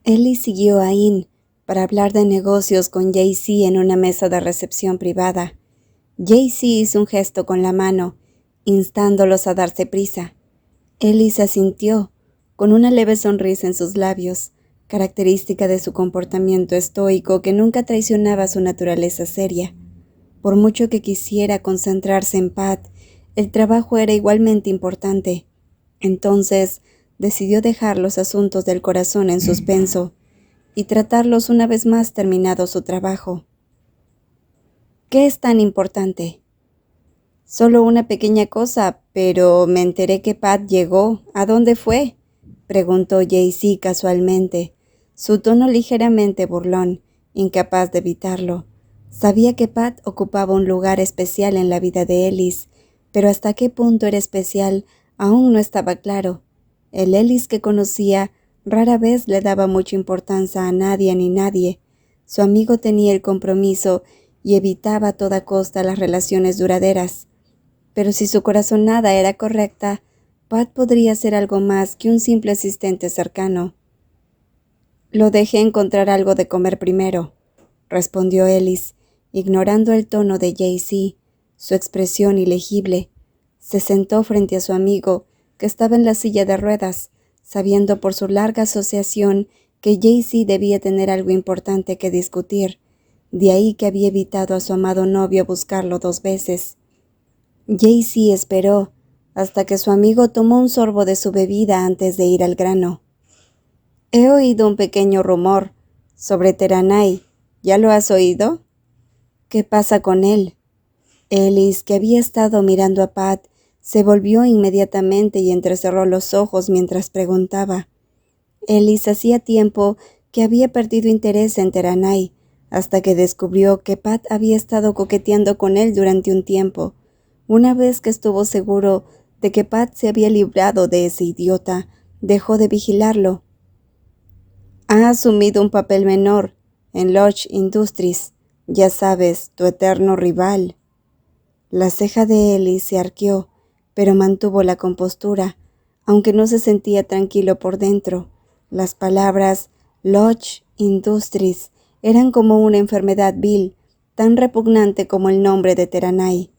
Ellie siguió a In para hablar de negocios con JC en una mesa de recepción privada. JC hizo un gesto con la mano, instándolos a darse prisa. Ellie se asintió, con una leve sonrisa en sus labios, característica de su comportamiento estoico que nunca traicionaba su naturaleza seria. Por mucho que quisiera concentrarse en Pat, el trabajo era igualmente importante. Entonces, decidió dejar los asuntos del corazón en suspenso y tratarlos una vez más terminado su trabajo. ¿Qué es tan importante? Solo una pequeña cosa, pero me enteré que Pat llegó. ¿A dónde fue? Preguntó JC casualmente, su tono ligeramente burlón, incapaz de evitarlo. Sabía que Pat ocupaba un lugar especial en la vida de Ellis, pero hasta qué punto era especial aún no estaba claro. El Ellis que conocía rara vez le daba mucha importancia a nadie ni nadie. Su amigo tenía el compromiso y evitaba a toda costa las relaciones duraderas. Pero si su corazonada era correcta, Pat podría ser algo más que un simple asistente cercano. Lo dejé encontrar algo de comer primero, respondió Ellis, ignorando el tono de JC, su expresión ilegible. Se sentó frente a su amigo, que estaba en la silla de ruedas, sabiendo por su larga asociación que JC debía tener algo importante que discutir. De ahí que había evitado a su amado novio buscarlo 2 veces. JC esperó hasta que su amigo tomó un sorbo de su bebida antes de ir al grano. He oído un pequeño rumor sobre Teranai. ¿Ya lo has oído? ¿Qué pasa con él? Ellis, que había estado mirando a Pat, se volvió inmediatamente y entrecerró los ojos mientras preguntaba. Ellis hacía tiempo que había perdido interés en Teranai, hasta que descubrió que Pat había estado coqueteando con él durante un tiempo. Una vez que estuvo seguro de que Pat se había librado de ese idiota, dejó de vigilarlo. Ha asumido un papel menor en Lodge Industries, ya sabes, tu eterno rival. La ceja de Ellie se arqueó, pero mantuvo la compostura, aunque no se sentía tranquilo por dentro. Las palabras Lodge Industries eran como una enfermedad vil, tan repugnante como el nombre de Teranai.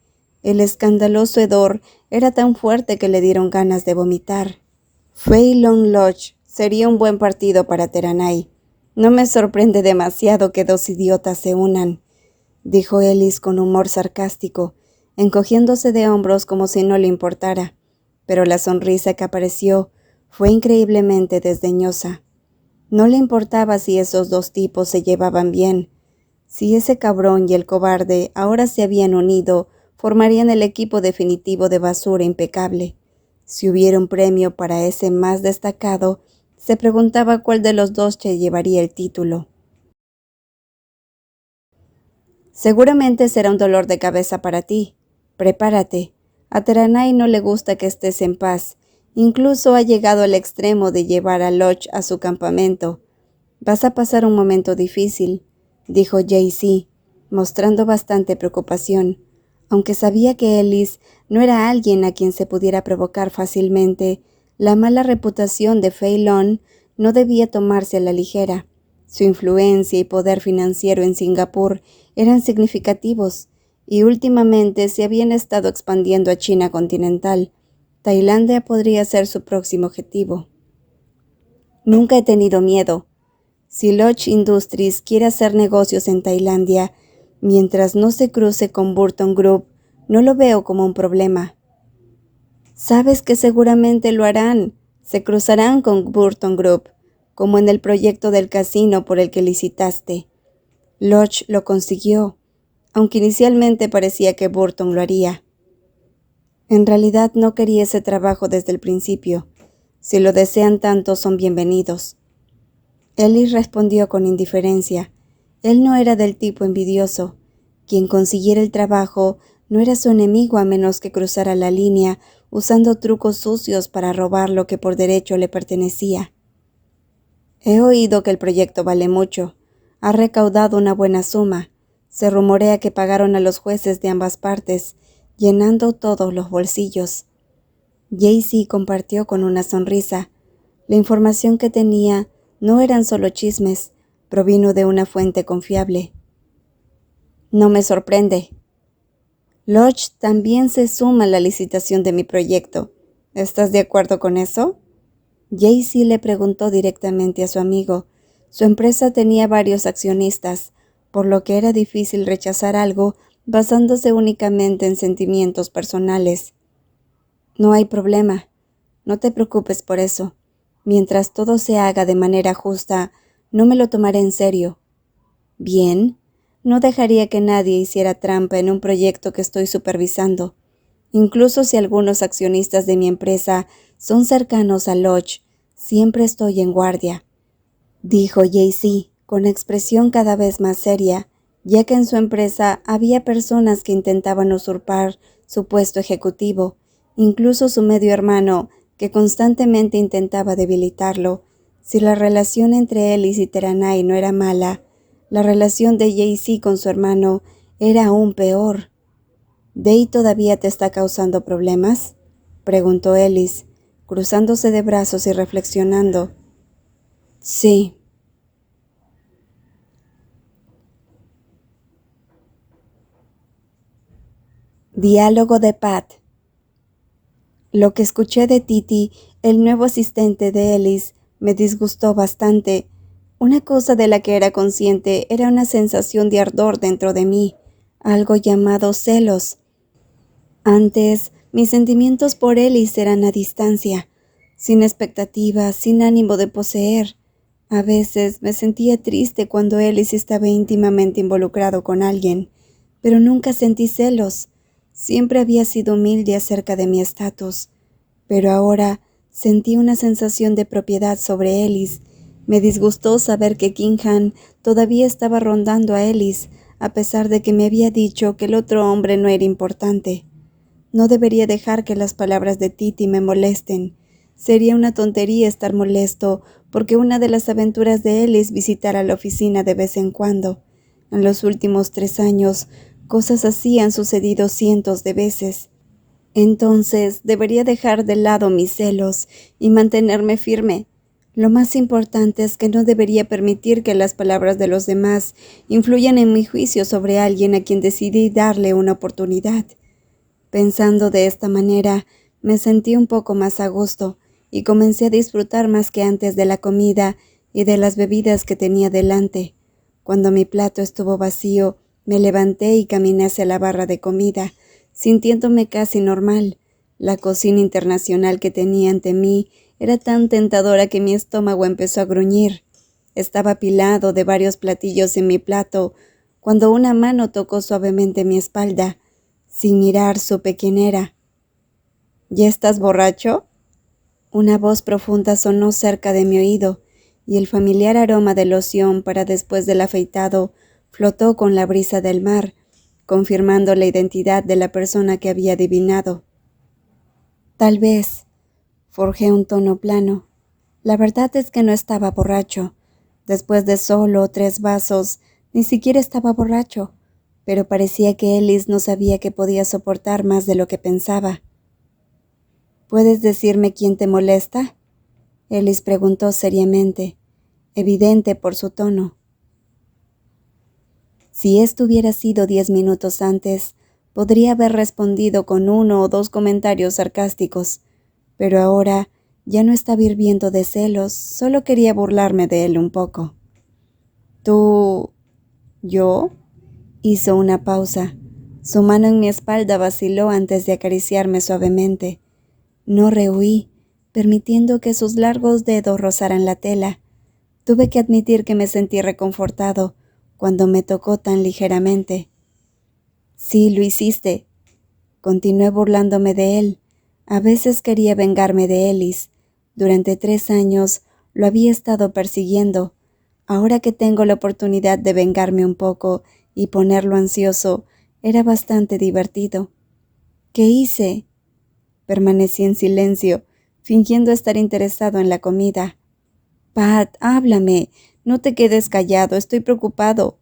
El escandaloso hedor era tan fuerte que le dieron ganas de vomitar. Phelan Lodge sería un buen partido para Teranai. No me sorprende demasiado que 2 idiotas se unan, dijo Ellis con humor sarcástico, encogiéndose de hombros como si no le importara, pero la sonrisa que apareció fue increíblemente desdeñosa. No le importaba si esos 2 tipos se llevaban bien. Si ese cabrón y el cobarde ahora se habían unido, formarían el equipo definitivo de basura impecable. Si hubiera un premio para ese más destacado, se preguntaba cuál de los 2 se llevaría el título. Seguramente será un dolor de cabeza para ti. Prepárate. A Teranai no le gusta que estés en paz. Incluso ha llegado al extremo de llevar a Lodge a su campamento. Vas a pasar un momento difícil, dijo JC, mostrando bastante preocupación. Aunque sabía que Ellis no era alguien a quien se pudiera provocar fácilmente, la mala reputación de Phelan no debía tomarse a la ligera. Su influencia y poder financiero en Singapur eran significativos, y últimamente se habían estado expandiendo a China continental. Tailandia podría ser su próximo objetivo. Nunca he tenido miedo. Si Lodge Industries quiere hacer negocios en Tailandia, mientras no se cruce con Burton Group, no lo veo como un problema. Sabes que seguramente lo harán. Se cruzarán con Burton Group, como en el proyecto del casino por el que licitaste. Lodge lo consiguió, aunque inicialmente parecía que Burton lo haría. En realidad no quería ese trabajo desde el principio. Si lo desean tanto, son bienvenidos. Ellis respondió con indiferencia. Él no era del tipo envidioso. Quien consiguiera el trabajo no era su enemigo a menos que cruzara la línea usando trucos sucios para robar lo que por derecho le pertenecía. He oído que el proyecto vale mucho. Ha recaudado una buena suma. Se rumorea que pagaron a los jueces de ambas partes, llenando todos los bolsillos. JC compartió con una sonrisa. La información que tenía No eran solo chismes, provino de una fuente confiable. No me sorprende. Lodge también se suma a la licitación de mi proyecto. ¿Estás de acuerdo con eso? Jaycee le preguntó directamente a su amigo. Su empresa tenía varios accionistas, por lo que era difícil rechazar algo basándose únicamente en sentimientos personales. No hay problema. No te preocupes por eso. Mientras todo se haga de manera justa, no me lo tomaré en serio. Bien, no dejaría que nadie hiciera trampa en un proyecto que estoy supervisando. Incluso si algunos accionistas de mi empresa son cercanos a Lodge, siempre estoy en guardia, dijo Jaycee con expresión cada vez más seria, ya que en su empresa había personas que intentaban usurpar su puesto ejecutivo, incluso su medio hermano, que constantemente intentaba debilitarlo. Si la relación entre Ellis y Teranai no era mala, la relación de Jaycee con su hermano era aún peor. ¿Day todavía te está causando problemas?, preguntó Ellis, cruzándose de brazos y reflexionando. Sí. Diálogo de Pat. Lo que escuché de Titi, el nuevo asistente de Ellis, me disgustó bastante. Una cosa de la que era consciente era una sensación de ardor dentro de mí, algo llamado celos. Antes, mis sentimientos por Ellis eran a distancia, sin expectativas, sin ánimo de poseer. A veces me sentía triste cuando Ellis estaba íntimamente involucrado con alguien, pero nunca sentí celos. Siempre había sido humilde acerca de mi estatus, pero ahora sentí una sensación de propiedad sobre Ellis. Me disgustó saber que Kingham todavía estaba rondando a Ellis, a pesar de que me había dicho que el otro hombre no era importante. No debería dejar que las palabras de Titi me molesten. Sería una tontería estar molesto porque una de las aventuras de él es visitar a la oficina de vez en cuando. En los últimos 3 años, cosas así han sucedido cientos de veces. Entonces, debería dejar de lado mis celos y mantenerme firme. Lo más importante es que no debería permitir que las palabras de los demás influyan en mi juicio sobre alguien a quien decidí darle una oportunidad. Pensando de esta manera, me sentí un poco más a gusto y comencé a disfrutar más que antes de la comida y de las bebidas que tenía delante. Cuando mi plato estuvo vacío, me levanté y caminé hacia la barra de comida, sintiéndome casi normal. La cocina internacional que tenía ante mí era tan tentadora que mi estómago empezó a gruñir. Estaba apilado de varios platillos en mi plato, cuando una mano tocó suavemente mi espalda. Sin mirar, supe quién era. ¿Ya estás borracho?, una voz profunda sonó cerca de mi oído, y el familiar aroma de loción para después del afeitado flotó con la brisa del mar, confirmando la identidad de la persona que había adivinado. Tal vez, forjé un tono plano. La verdad es que no estaba borracho. Después de solo 3 vasos, ni siquiera estaba borracho, pero parecía que Ellis no sabía que podía soportar más de lo que pensaba. ¿Puedes decirme quién te molesta?, Ellis preguntó seriamente, evidente por su tono. Si esto hubiera sido 10 minutos antes, podría haber respondido con 1 o 2 comentarios sarcásticos, pero ahora ya no estaba hirviendo de celos, solo quería burlarme de él un poco. ¿Tú? ¿Yo? Hizo una pausa. Su mano en mi espalda vaciló antes de acariciarme suavemente. No rehuí, permitiendo que sus largos dedos rozaran la tela. Tuve que admitir que me sentí reconfortado cuando me tocó tan ligeramente. Sí, lo hiciste. Continué burlándome de él. A veces quería vengarme de Ellis. Durante 3 años lo había estado persiguiendo. Ahora que tengo la oportunidad de vengarme un poco y ponerlo ansioso, era bastante divertido. ¿Qué hice? Permanecí en silencio, fingiendo estar interesado en la comida. Pat, háblame, no te quedes callado, estoy preocupado,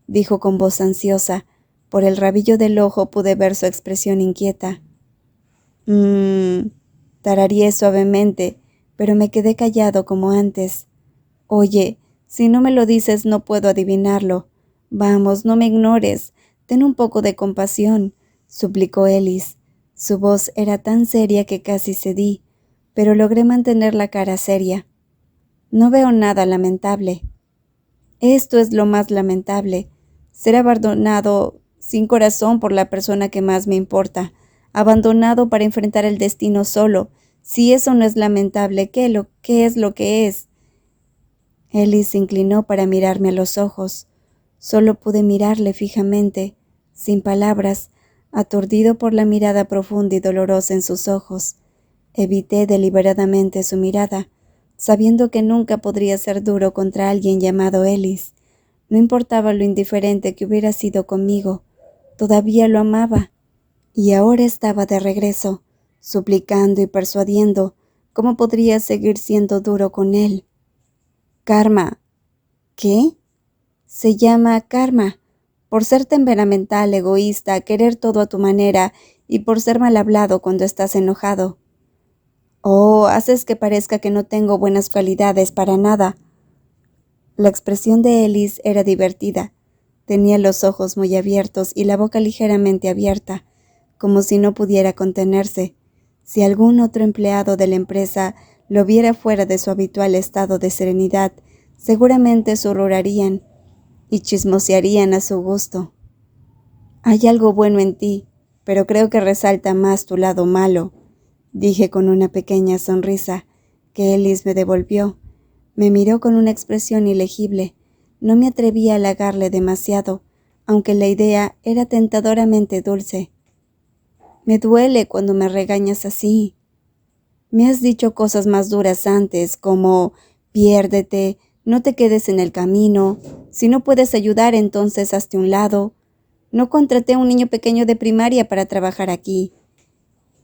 dijo con voz ansiosa. Por el rabillo del ojo pude ver su expresión inquieta. Tarareé suavemente, pero me quedé callado como antes. Oye, si no me lo dices no puedo adivinarlo. Vamos, no me ignores. Ten un poco de compasión, suplicó Ellis. Su voz era tan seria que casi cedí, pero logré mantener la cara seria. No veo nada lamentable. Esto es lo más lamentable. Ser abandonado sin corazón por la persona que más me importa. Abandonado para enfrentar el destino solo. Si eso no es lamentable, ¿qué es lo que es? Ellis se inclinó para mirarme a los ojos. Solo pude mirarle fijamente, sin palabras, aturdido por la mirada profunda y dolorosa en sus ojos. Evité deliberadamente su mirada, sabiendo que nunca podría ser duro contra alguien llamado Ellis. No importaba lo indiferente que hubiera sido conmigo, todavía lo amaba. Y ahora estaba de regreso, suplicando y persuadiendo. ¿Cómo podría seguir siendo duro con él? Karma. ¿Qué? Se llama karma. Por ser temperamental, egoísta, querer todo a tu manera y por ser mal hablado cuando estás enojado. Oh, haces que parezca que no tengo buenas cualidades para nada. La expresión de Ellis era divertida. Tenía los ojos muy abiertos y la boca ligeramente abierta, como si no pudiera contenerse. Si algún otro empleado de la empresa lo viera fuera de su habitual estado de serenidad, seguramente susurrarían y chismosearían a su gusto. Hay algo bueno en ti, pero creo que resalta más tu lado malo, dije con una pequeña sonrisa, que Ellis me devolvió. Me miró con una expresión ilegible. No me atreví a halagarle demasiado, aunque la idea era tentadoramente dulce. Me duele cuando me regañas así. Me has dicho cosas más duras antes, como piérdete, no te quedes en el camino, si no puedes ayudar entonces hazte a un lado. No contraté a un niño pequeño de primaria para trabajar aquí.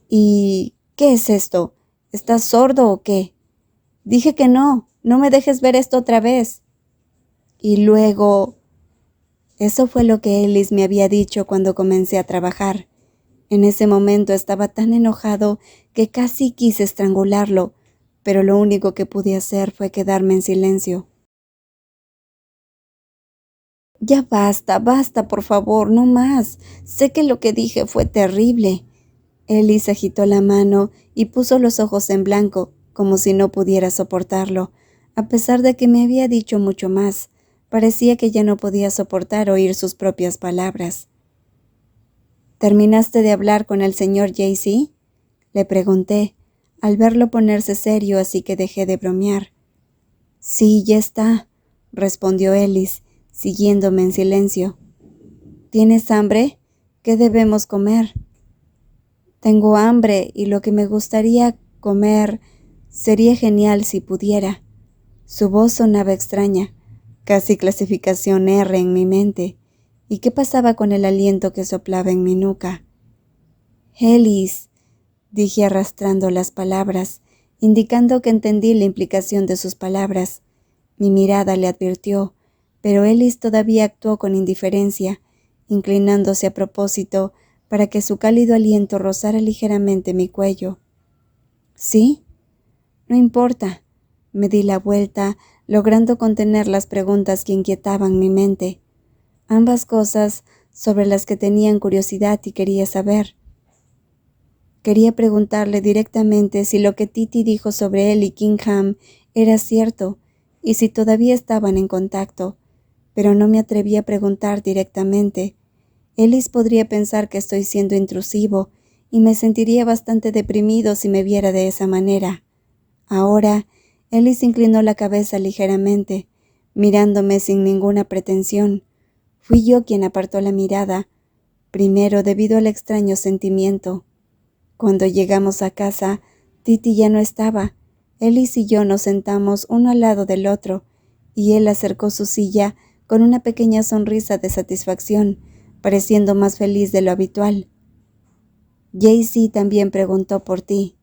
¿Y qué es esto? ¿Estás sordo o qué? Dije que no me dejes ver esto otra vez. Y luego... Eso fue lo que Ellis me había dicho cuando comencé a trabajar. En ese momento estaba tan enojado que casi quise estrangularlo, pero lo único que pude hacer fue quedarme en silencio. Ya basta, basta, por favor, no más. Sé que lo que dije fue terrible. Ellis agitó la mano y puso los ojos en blanco, como si no pudiera soportarlo, a pesar de que me había dicho mucho más. Parecía que ya no podía soportar oír sus propias palabras. ¿Terminaste de hablar con el señor JC? Le pregunté, al verlo ponerse serio, así que dejé de bromear. Sí, ya está, respondió Ellis, siguiéndome en silencio. ¿Tienes hambre? ¿Qué debemos comer? Tengo hambre y lo que me gustaría comer sería genial si pudiera. Su voz sonaba extraña, casi clasificación R en mi mente. ¿Y qué pasaba con el aliento que soplaba en mi nuca? Ellis, dije arrastrando las palabras, indicando que entendí la implicación de sus palabras. Mi mirada le advirtió, pero Ellis todavía actuó con indiferencia, inclinándose a propósito para que su cálido aliento rozara ligeramente mi cuello. ¿Sí? No importa. Me di la vuelta, logrando contener las preguntas que inquietaban mi mente. Ambas cosas sobre las que tenían curiosidad y quería saber. Quería preguntarle directamente si lo que Titi dijo sobre él y Kingham era cierto y si todavía estaban en contacto, pero no me atreví a preguntar directamente. Ellis podría pensar que estoy siendo intrusivo y me sentiría bastante deprimido si me viera de esa manera. Ahora, Ellis inclinó la cabeza ligeramente, mirándome sin ninguna pretensión. Fui yo quien apartó la mirada, primero debido al extraño sentimiento. Cuando llegamos a casa, Titi ya no estaba. Ellis y yo nos sentamos uno al lado del otro, y él acercó su silla con una pequeña sonrisa de satisfacción, pareciendo más feliz de lo habitual. JC también preguntó por ti.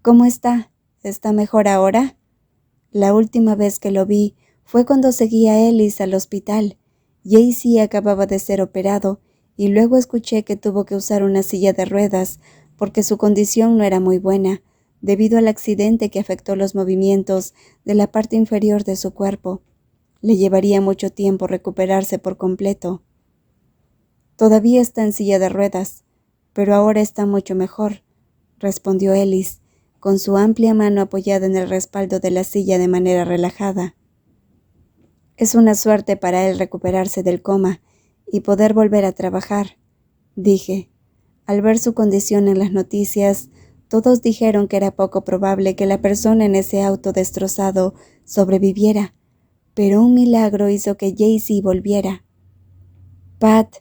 ¿Cómo está? ¿Está mejor ahora? La última vez que lo vi fue cuando seguí a Ellis al hospital. JC acababa de ser operado y luego escuché que tuvo que usar una silla de ruedas porque su condición no era muy buena, debido al accidente que afectó los movimientos de la parte inferior de su cuerpo. Le llevaría mucho tiempo recuperarse por completo. Todavía está en silla de ruedas, pero ahora está mucho mejor, respondió Ellis, con su amplia mano apoyada en el respaldo de la silla de manera relajada. Es una suerte para él recuperarse del coma y poder volver a trabajar, dije. Al ver su condición en las noticias, todos dijeron que era poco probable que la persona en ese auto destrozado sobreviviera, pero un milagro hizo que Jaycee volviera. Pat,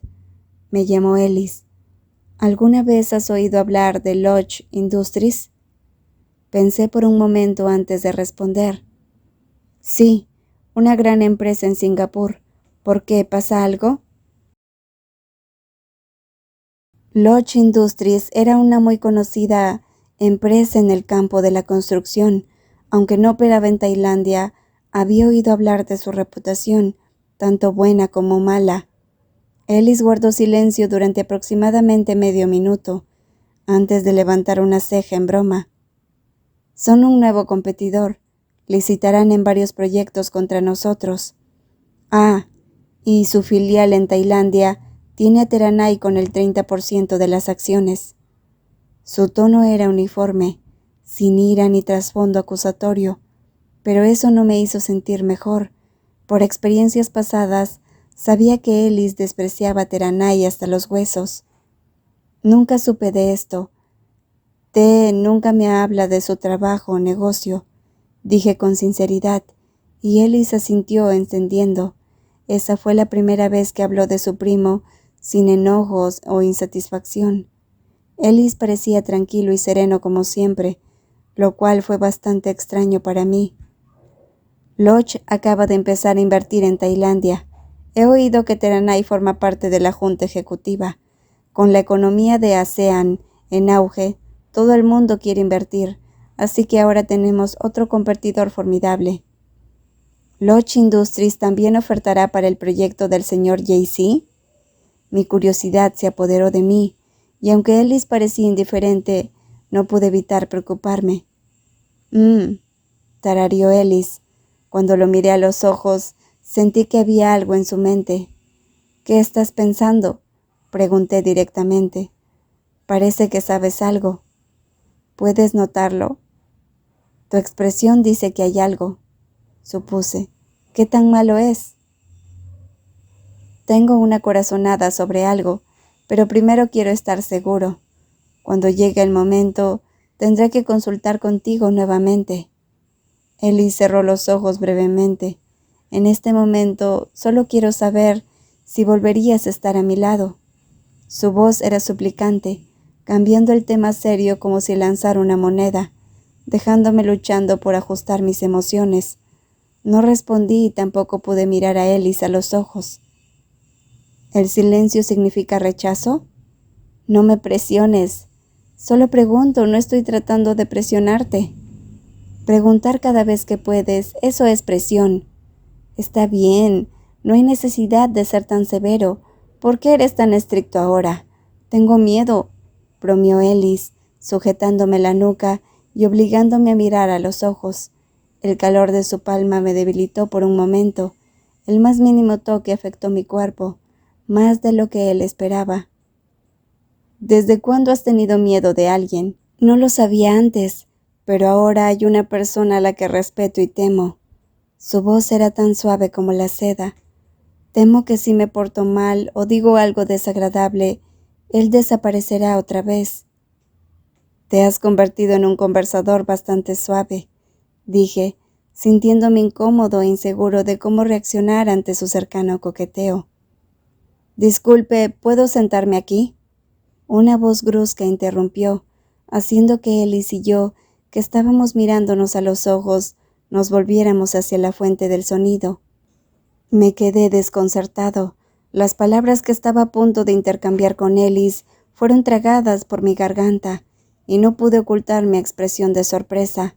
me llamó Ellis. ¿Alguna vez has oído hablar de Lodge Industries? Pensé por un momento antes de responder. Sí, una gran empresa en Singapur. ¿Por qué? ¿Pasa algo? Lodge Industries era una muy conocida empresa en el campo de la construcción. Aunque no operaba en Tailandia, había oído hablar de su reputación, tanto buena como mala. Ellis guardó silencio durante aproximadamente medio minuto, antes de levantar una ceja en broma. Son un nuevo competidor. Licitarán en varios proyectos contra nosotros. Ah, y su filial en Tailandia tiene a Teranai con el 30% de las acciones. Su tono era uniforme, sin ira ni trasfondo acusatorio, pero eso no me hizo sentir mejor. Por experiencias pasadas, sabía que Ellis despreciaba a Teranai hasta los huesos. Nunca supe de esto. Nunca me habla de su trabajo o negocio, dije con sinceridad, y Ellis asintió entendiendo. Esa fue la primera vez que habló de su primo, sin enojos o insatisfacción. Ellis parecía tranquilo y sereno como siempre, lo cual fue bastante extraño para mí. Lodge acaba de empezar a invertir en Tailandia. He oído que Teranai forma parte de la Junta Ejecutiva. Con la economía de ASEAN en auge, todo el mundo quiere invertir, así que ahora tenemos otro competidor formidable. ¿Lodge Industries también ofertará para el proyecto del señor Jaycee? Mi curiosidad se apoderó de mí, y aunque Ellis parecía indiferente, no pude evitar preocuparme. Tarareó Ellis. Cuando lo miré a los ojos, sentí que había algo en su mente. ¿Qué estás pensando? Pregunté directamente. Parece que sabes algo. ¿Puedes notarlo? Tu expresión dice que hay algo, supuse. ¿Qué tan malo es? Tengo una corazonada sobre algo, pero primero quiero estar seguro. Cuando llegue el momento, tendré que consultar contigo nuevamente. Ellis cerró los ojos brevemente. En este momento, solo quiero saber si volverías a estar a mi lado. Su voz era suplicante, cambiando el tema serio como si lanzara una moneda, dejándome luchando por ajustar mis emociones. No respondí y tampoco pude mirar a Ellis a los ojos. ¿El silencio significa rechazo? No me presiones. Solo pregunto, no estoy tratando de presionarte. Preguntar cada vez que puedes, eso es presión. Está bien, no hay necesidad de ser tan severo. ¿Por qué eres tan estricto ahora? Tengo miedo, bromeó Ellis, sujetándome la nuca y obligándome a mirar a los ojos. El calor de su palma me debilitó por un momento. El más mínimo toque afectó mi cuerpo, más de lo que él esperaba. ¿Desde cuándo has tenido miedo de alguien? No lo sabía antes, pero ahora hay una persona a la que respeto y temo. Su voz era tan suave como la seda. Temo que si me porto mal o digo algo desagradable, él desaparecerá otra vez. Te has convertido en un conversador bastante suave, dije, sintiéndome incómodo e inseguro de cómo reaccionar ante su cercano coqueteo. Disculpe, ¿puedo sentarme aquí? Una voz brusca interrumpió, haciendo que Ellis y yo, que estábamos mirándonos a los ojos, nos volviéramos hacia la fuente del sonido. Me quedé desconcertado. Las palabras que estaba a punto de intercambiar con Ellis fueron tragadas por mi garganta, y no pude ocultar mi expresión de sorpresa.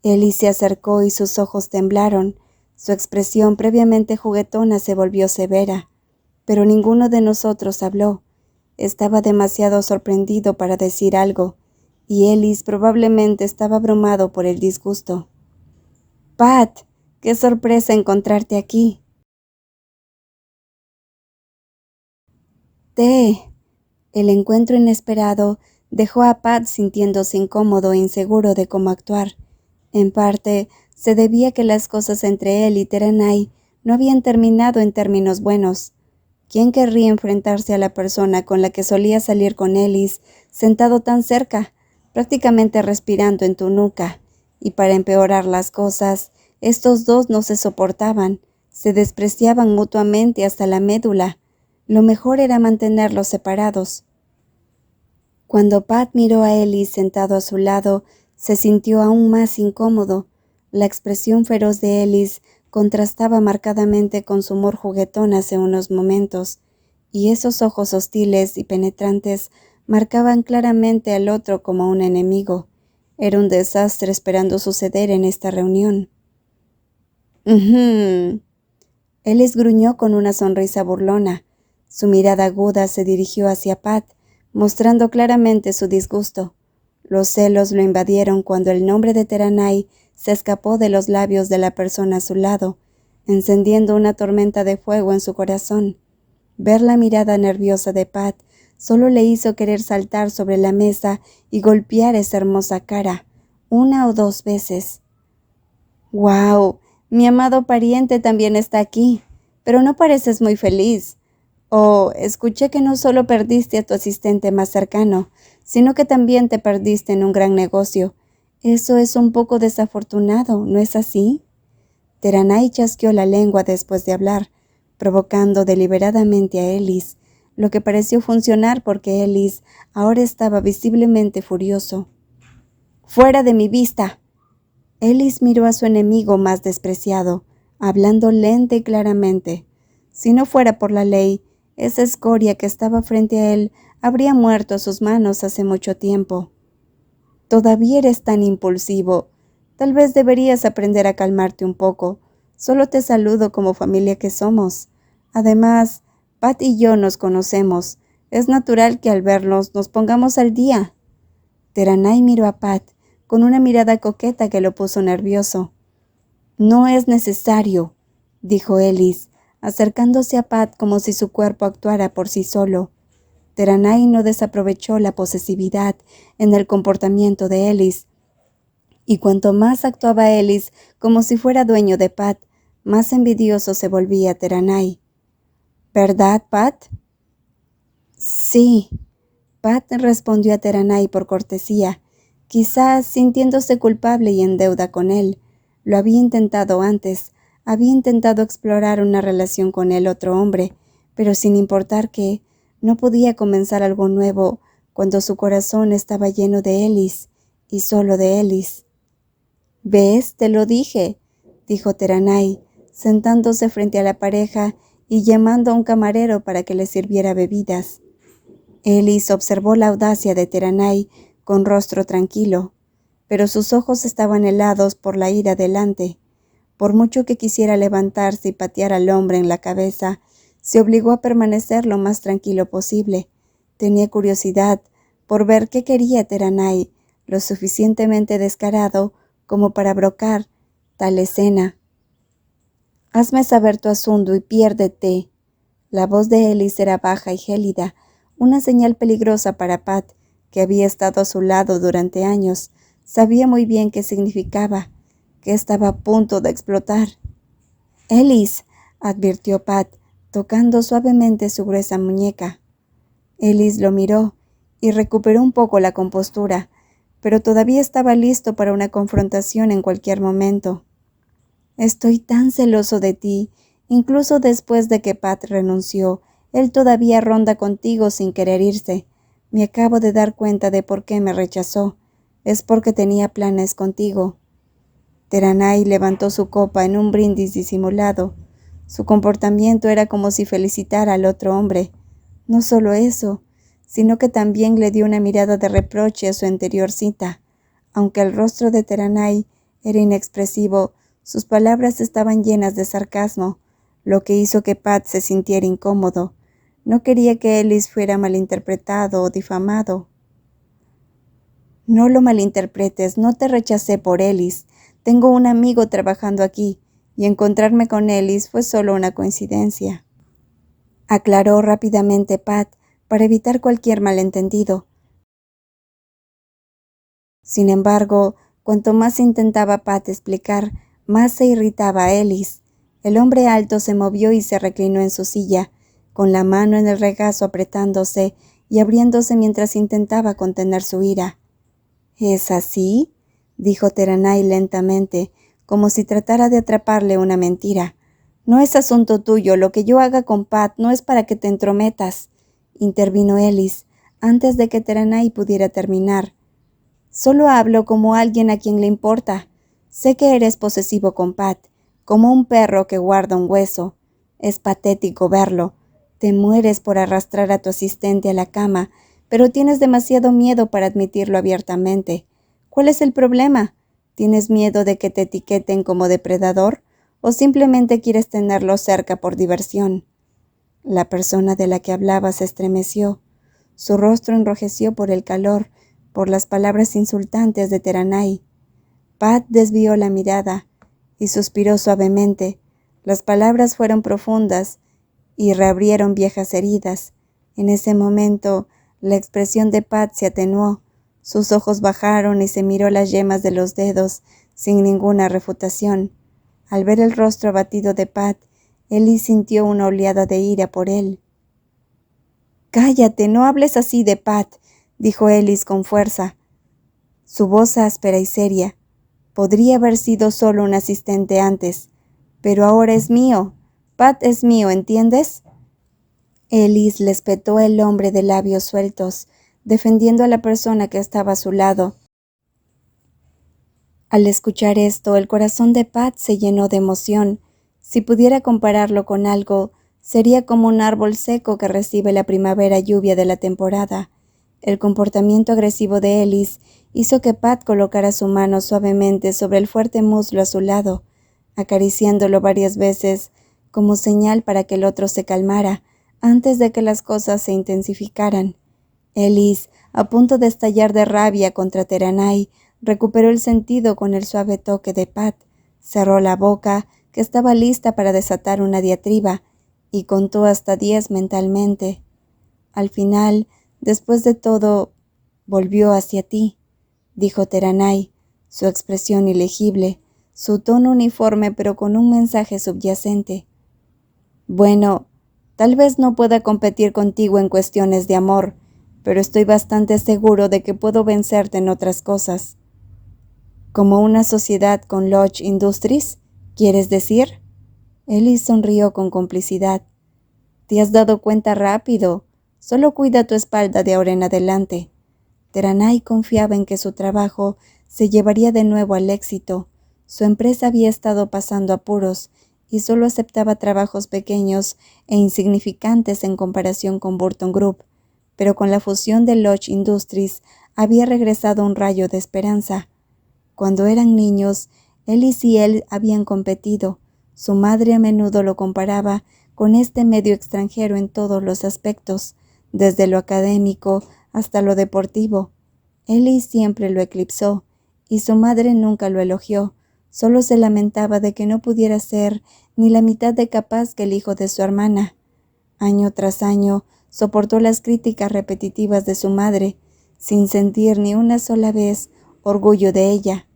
Ellis se acercó y sus ojos temblaron. Su expresión previamente juguetona se volvió severa, pero ninguno de nosotros habló. Estaba demasiado sorprendido para decir algo, y Ellis probablemente estaba abrumado por el disgusto. «Pat, qué sorpresa encontrarte aquí». El encuentro inesperado dejó a Pat sintiéndose incómodo e inseguro de cómo actuar. En parte, se debía a que las cosas entre él y Teranai no habían terminado en términos buenos. ¿Quién querría enfrentarse a la persona con la que solía salir con Ellis, sentado tan cerca, prácticamente respirando en tu nuca? Y para empeorar las cosas, estos dos no se soportaban, se despreciaban mutuamente hasta la médula. Lo mejor era mantenerlos separados. Cuando Pat miró a Ellis sentado a su lado, se sintió aún más incómodo. La expresión feroz de Ellis contrastaba marcadamente con su humor juguetón hace unos momentos, y esos ojos hostiles y penetrantes marcaban claramente al otro como un enemigo. Era un desastre esperando suceder en esta reunión. Ellis gruñó con una sonrisa burlona. Su mirada aguda se dirigió hacia Pat, mostrando claramente su disgusto. Los celos lo invadieron cuando el nombre de Teranai se escapó de los labios de la persona a su lado, encendiendo una tormenta de fuego en su corazón. Ver la mirada nerviosa de Pat solo le hizo querer saltar sobre la mesa y golpear esa hermosa cara, 1 o 2 veces. «¡Guau! Mi amado pariente también está aquí, pero no pareces muy feliz. Oh, escuché que no solo perdiste a tu asistente más cercano, sino que también te perdiste en un gran negocio. Eso es un poco desafortunado, ¿no es así?» Teranai chasqueó la lengua después de hablar, provocando deliberadamente a Ellis, lo que pareció funcionar porque Ellis ahora estaba visiblemente furioso. «¡Fuera de mi vista!». Ellis miró a su enemigo más despreciado, hablando lenta y claramente. Si no fuera por la ley, esa escoria que estaba frente a él habría muerto a sus manos hace mucho tiempo. «Todavía eres tan impulsivo. Tal vez deberías aprender a calmarte un poco. Solo te saludo como familia que somos. Además, Pat y yo nos conocemos. Es natural que al vernos nos pongamos al día». Teranai miró a Pat con una mirada coqueta que lo puso nervioso. «No es necesario», dijo Ellis, acercándose a Pat como si su cuerpo actuara por sí solo. Teranai no desaprovechó la posesividad en el comportamiento de Ellis, y cuanto más actuaba Ellis como si fuera dueño de Pat, más envidioso se volvía Teranai. «¿Verdad, Pat?» «Sí», Pat respondió a Teranai por cortesía, quizás sintiéndose culpable y en deuda con él. Lo había intentado antes, había intentado explorar una relación con el otro hombre, pero sin importar qué, no podía comenzar algo nuevo cuando su corazón estaba lleno de Ellis, y solo de Ellis. «¿Ves? Te lo dije», dijo Teranai, sentándose frente a la pareja y llamando a un camarero para que le sirviera bebidas. Ellis observó la audacia de Teranai con rostro tranquilo, pero sus ojos estaban helados por la ira delante. Por mucho que quisiera levantarse y patear al hombre en la cabeza, se obligó a permanecer lo más tranquilo posible. Tenía curiosidad por ver qué quería Teranai, lo suficientemente descarado como para provocar tal escena. «Hazme saber tu asunto y piérdete». La voz de Ellis era baja y gélida, una señal peligrosa para Pat, que había estado a su lado durante años. Sabía muy bien qué significaba, que estaba a punto de explotar. «Ellis», advirtió Pat, tocando suavemente su gruesa muñeca. Ellis lo miró y recuperó un poco la compostura, pero todavía estaba listo para una confrontación en cualquier momento. «Estoy tan celoso de ti. Incluso después de que Pat renunció, él todavía ronda contigo sin querer irse. Me acabo de dar cuenta de por qué me rechazó. Es porque tenía planes contigo». Teranai levantó su copa en un brindis disimulado. Su comportamiento era como si felicitara al otro hombre. No solo eso, sino que también le dio una mirada de reproche a su anterior cita. Aunque el rostro de Teranai era inexpresivo, sus palabras estaban llenas de sarcasmo, lo que hizo que Pat se sintiera incómodo. No quería que Ellis fuera malinterpretado o difamado. No lo malinterpretes, no te rechacé por Ellis. Tengo un amigo trabajando aquí, y encontrarme con Ellis fue solo una coincidencia. Aclaró rápidamente Pat para evitar cualquier malentendido. Sin embargo, cuanto más intentaba Pat explicar, más se irritaba Ellis. El hombre alto se movió y se reclinó en su silla, con la mano en el regazo apretándose y abriéndose mientras intentaba contener su ira. —¿Es así? —dijo Teranay lentamente, como si tratara de atraparle una mentira. —No es asunto tuyo, lo que yo haga con Pat no es para que te entrometas —intervino Ellis, antes de que Teranay pudiera terminar. Solo hablo como alguien a quien le importa. Sé que eres posesivo con Pat, como un perro que guarda un hueso. Es patético verlo. Te mueres por arrastrar a tu asistente a la cama, pero tienes demasiado miedo para admitirlo abiertamente. ¿Cuál es el problema? ¿Tienes miedo de que te etiqueten como depredador o simplemente quieres tenerlo cerca por diversión? La persona de la que hablaba se estremeció. Su rostro enrojeció por el calor, por las palabras insultantes de Teranay. Pat desvió la mirada y suspiró suavemente. Las palabras fueron profundas y reabrieron viejas heridas. En ese momento, la expresión de Pat se atenuó. Sus ojos bajaron y se miró las yemas de los dedos, sin ninguna refutación. Al ver el rostro abatido de Pat, Ellis sintió una oleada de ira por él. —Cállate, no hables así de Pat —dijo Ellis con fuerza. Su voz áspera y seria. Podría haber sido solo un asistente antes, pero ahora es mío. Pat es mío, ¿entiendes? Ellis le espetó el hombre de labios sueltos, defendiendo a la persona que estaba a su lado. Al escuchar esto, el corazón de Pat se llenó de emoción. Si pudiera compararlo con algo, sería como un árbol seco que recibe la primavera lluvia de la temporada. El comportamiento agresivo de Ellis hizo que Pat colocara su mano suavemente sobre el fuerte muslo a su lado, acariciándolo varias veces como señal para que el otro se calmara antes de que las cosas se intensificaran. Ellis, a punto de estallar de rabia contra Teranay, recuperó el sentido con el suave toque de Pat, cerró la boca, que estaba lista para desatar una diatriba, y contó hasta 10 mentalmente. Al final, después de todo, volvió hacia ti, dijo Teranay, su expresión ilegible, su tono uniforme pero con un mensaje subyacente. Bueno, tal vez no pueda competir contigo en cuestiones de amor, pero estoy bastante seguro de que puedo vencerte en otras cosas. ¿Como una sociedad con Lodge Industries, quieres decir? Ellis sonrió con complicidad. Te has dado cuenta rápido. Solo cuida tu espalda de ahora en adelante. Teranay confiaba en que su trabajo se llevaría de nuevo al éxito. Su empresa había estado pasando apuros y solo aceptaba trabajos pequeños e insignificantes en comparación con Burton Group, pero con la fusión de Lodge Industries había regresado un rayo de esperanza. Cuando eran niños, Ellis y él habían competido. Su madre a menudo lo comparaba con este medio extranjero en todos los aspectos, desde lo académico hasta lo deportivo. Ellis siempre lo eclipsó, y su madre nunca lo elogió, solo se lamentaba de que no pudiera ser ni la mitad de capaz que el hijo de su hermana. Año tras año soportó las críticas repetitivas de su madre, sin sentir ni una sola vez orgullo de ella.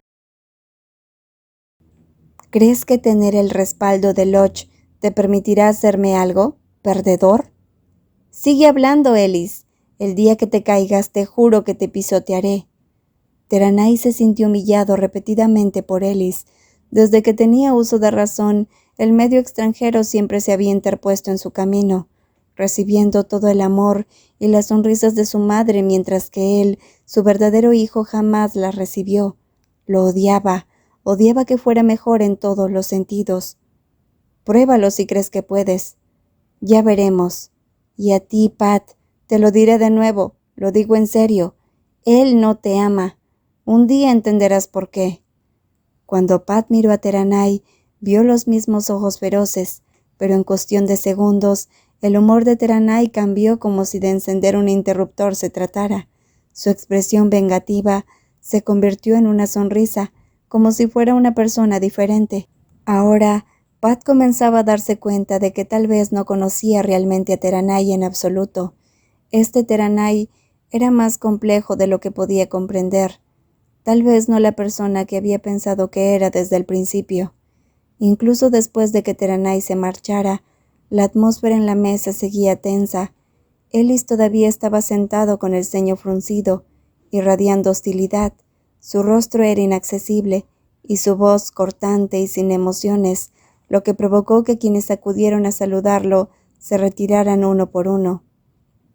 ¿Crees que tener el respaldo de Lodge te permitirá hacerme algo, perdedor? Sigue hablando, Ellis. El día que te caigas te juro que te pisotearé. Teranay se sintió humillado repetidamente por Ellis. Desde que tenía uso de razón, el medio extranjero siempre se había interpuesto en su camino, recibiendo todo el amor y las sonrisas de su madre, mientras que él, su verdadero hijo, jamás las recibió. Lo odiaba que fuera mejor en todos los sentidos. Pruébalo si crees que puedes. Ya veremos. Y a ti, Pat, te lo diré de nuevo, lo digo en serio. Él no te ama. Un día entenderás por qué. Cuando Pat miró a Teranay, vio los mismos ojos feroces, pero en cuestión de segundos, el humor de Teranay cambió como si de encender un interruptor se tratara. Su expresión vengativa Se convirtió en una sonrisa, como si fuera una persona diferente. Ahora, Pat comenzaba a darse cuenta de que tal vez no conocía realmente a Teranai en absoluto. Este Teranai era más complejo de lo que podía comprender. Tal vez no la persona que había pensado que era desde el principio. Incluso después de que Teranai se marchara, la atmósfera en la mesa seguía tensa. Ellis todavía estaba sentado con el ceño fruncido, irradiando hostilidad. Su rostro era inaccesible, y su voz cortante y sin emociones, lo que provocó que quienes acudieron a saludarlo se retiraran uno por uno.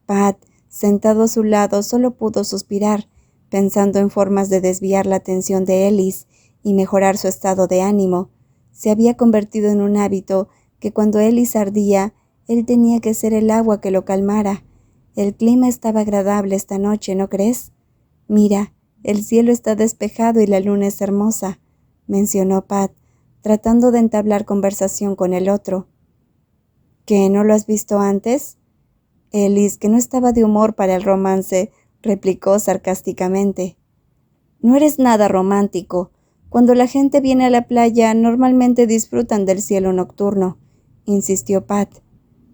Pat, sentado a su lado, solo pudo suspirar, pensando en formas de desviar la atención de Ellis y mejorar su estado de ánimo. Se había convertido en un hábito que cuando Ellis ardía, él tenía que ser el agua que lo calmara. El clima estaba agradable esta noche, ¿no crees? Mira, el cielo está despejado y la luna es hermosa, mencionó Pat, tratando de entablar conversación con el otro. ¿Qué, no lo has visto antes? Ellis, que no estaba de humor para el romance, replicó sarcásticamente. No eres nada romántico. Cuando la gente viene a la playa, normalmente disfrutan del cielo nocturno, insistió Pat.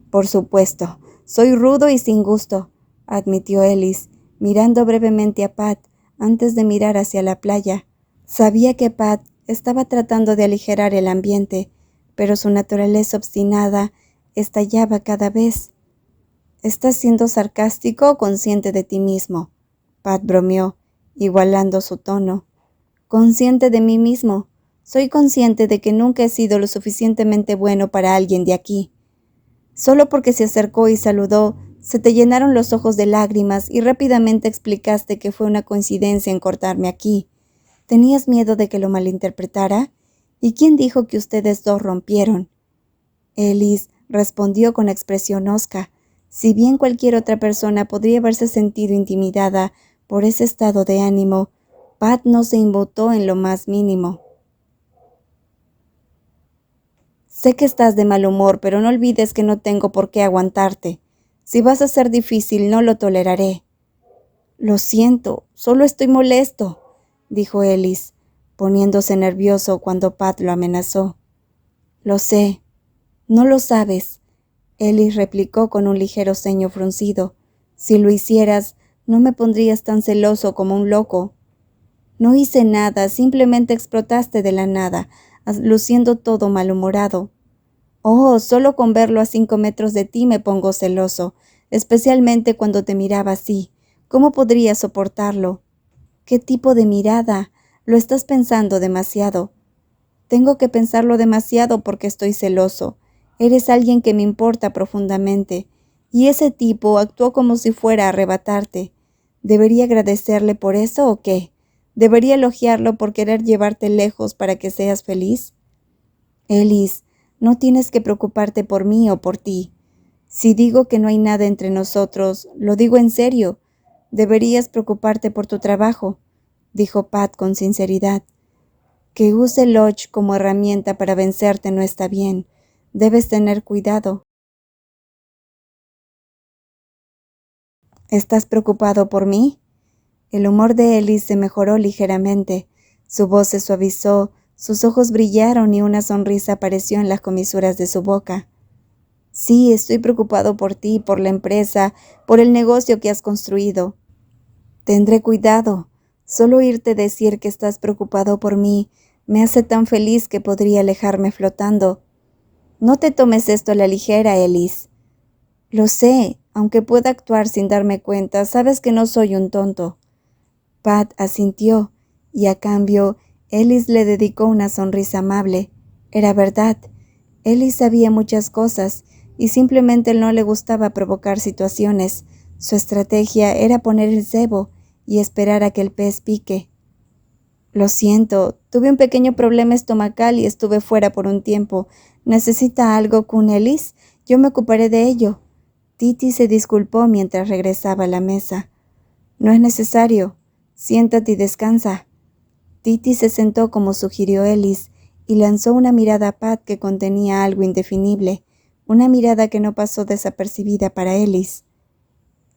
Por supuesto, soy rudo y sin gusto, admitió Ellis, mirando brevemente a Pat antes de mirar hacia la playa. Sabía que Pat estaba tratando de aligerar el ambiente, pero su naturaleza obstinada estallaba cada vez. ¿Estás siendo sarcástico o consciente de ti mismo? Pat bromeó, igualando su tono. Consciente de mí mismo. Soy consciente de que nunca he sido lo suficientemente bueno para alguien de aquí. Solo porque se acercó y saludó, se te llenaron los ojos de lágrimas y rápidamente explicaste que fue una coincidencia encontrarme aquí. ¿Tenías miedo de que lo malinterpretara? ¿Y quién dijo que ustedes dos rompieron? Ellis respondió con expresión hosca. Si bien cualquier otra persona podría haberse sentido intimidada por ese estado de ánimo, Pat no se inmutó en lo más mínimo. Sé que estás de mal humor, pero no olvides que no tengo por qué aguantarte. Si vas a ser difícil, no lo toleraré. Lo siento, solo estoy molesto, dijo Ellis, poniéndose nervioso cuando Pat lo amenazó. Lo sé. No lo sabes, Ellis replicó con un ligero ceño fruncido. Si lo hicieras, no me pondrías tan celoso como un loco. No hice nada, simplemente explotaste de la nada, luciendo todo malhumorado. Oh, solo con verlo a 5 metros de ti me pongo celoso, especialmente cuando te miraba así. ¿Cómo podría soportarlo? ¿Qué tipo de mirada? Lo estás pensando demasiado. Tengo que pensarlo demasiado porque estoy celoso. Eres alguien que me importa profundamente, y ese tipo actuó como si fuera a arrebatarte. ¿Debería agradecerle por eso o qué? ¿Debería elogiarlo por querer llevarte lejos para que seas feliz? Ellis, no tienes que preocuparte por mí o por ti. Si digo que no hay nada entre nosotros, lo digo en serio. Deberías preocuparte por tu trabajo, dijo Pat con sinceridad. Que use Lodge como herramienta para vencerte no está bien. Debes tener cuidado. ¿Estás preocupado por mí? El humor de Ellis se mejoró ligeramente. Su voz se suavizó, sus ojos brillaron y una sonrisa apareció en las comisuras de su boca. Sí, estoy preocupado por ti, por la empresa, por el negocio que has construido. Tendré cuidado. Solo oírte decir que estás preocupado por mí me hace tan feliz que podría alejarme flotando. No te tomes esto a la ligera, Ellis. Lo sé, aunque pueda actuar sin darme cuenta, sabes que no soy un tonto. Pat asintió, y a cambio, Ellis le dedicó una sonrisa amable. Era verdad. Ellis sabía muchas cosas, y simplemente no le gustaba provocar situaciones. Su estrategia era poner el cebo y esperar a que el pez pique. Lo siento, tuve un pequeño problema estomacal y estuve fuera por un tiempo. ¿Necesita algo, Kun Ellis? Yo me ocuparé de ello. Titi se disculpó mientras regresaba a la mesa. No es necesario. Siéntate y descansa. Titi se sentó como sugirió Ellis y lanzó una mirada a Pat que contenía algo indefinible, una mirada que no pasó desapercibida para Ellis.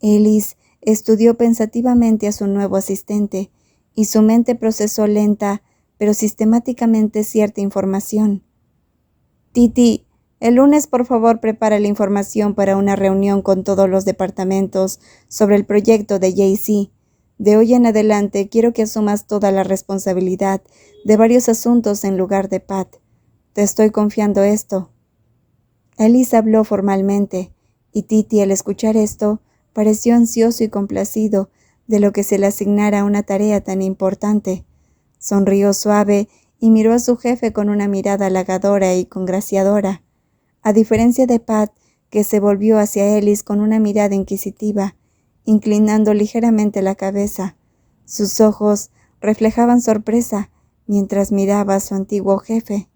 Ellis estudió pensativamente a su nuevo asistente y su mente procesó lenta, pero sistemáticamente cierta información. Titi, el lunes por favor prepara la información para una reunión con todos los departamentos sobre el proyecto de JC. De hoy en adelante quiero que asumas toda la responsabilidad de varios asuntos en lugar de Pat. Te estoy confiando esto. Ellis habló formalmente, y Titi, al escuchar esto, pareció ansioso y complacido de lo que se le asignara una tarea tan importante. Sonrió suave y miró a su jefe con una mirada halagadora y congraciadora, a diferencia de Pat, que se volvió hacia Ellis con una mirada inquisitiva, inclinando ligeramente la cabeza. Sus ojos reflejaban sorpresa mientras miraba a su antiguo jefe.